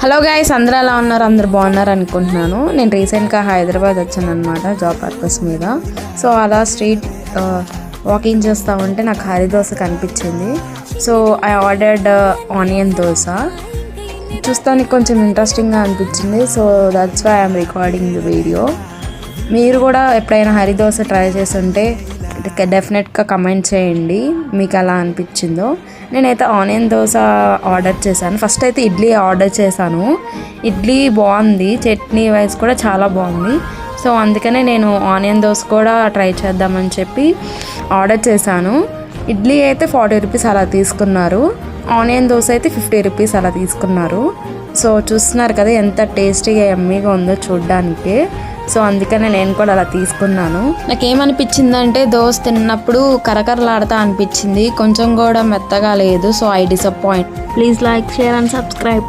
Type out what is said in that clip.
Hello guys, అందరూ ఎలా ఉన్నారు? అందరు బాగున్నారు అనుకుంటున్నాను. నేను రీసెంట్గా హైదరాబాద్ వచ్చాను అనమాట జాబ్ పర్పస్ మీద. సో అలా స్ట్రీట్ వాకింగ్ చేస్తూ ఉంటే నాకు హరి దోశ కనిపించింది. So I ordered onion dosa. చూస్తానికి కొంచెం ఇంట్రెస్టింగ్గా అనిపించింది. So that's why I'm recording the video. మీరు కూడా ఎప్పుడైనా హరి దోశ ట్రై చేస్తుంటే డెఫినెట్గా కమెంట్ చేయండి మీకు ఎలా అనిపించిందో. నేనైతే ఆనియన్ దోశ ఆర్డర్ చేశాను. ఫస్ట్ అయితే ఇడ్లీ ఆర్డర్ చేశాను. ఇడ్లీ బాగుంది, చట్నీ వైజ్ కూడా చాలా బాగుంది. సో అందుకనే నేను ఆనియన్ దోశ కూడా ట్రై చేద్దామని చెప్పి ఆర్డర్ చేశాను. ఇడ్లీ అయితే 40 రూపీస్ అలా తీసుకున్నారు, ఆనియన్ దోశ అయితే 50 రూపీస్ అలా తీసుకున్నారు. సో చూస్తున్నారు కదా ఎంత టేస్టీగా యమ్మీగా ఉందో చూడ్డానికి. సో అందుకనే నేను కూడా అలా తీసుకున్నాను. నాకేమనిపించిందంటే దోశ తిన్నప్పుడు కరకరలాడుతా అనిపించింది, కొంచెం కూడా మెత్తగా లేదు. So I disappoint. Please like, share and subscribe.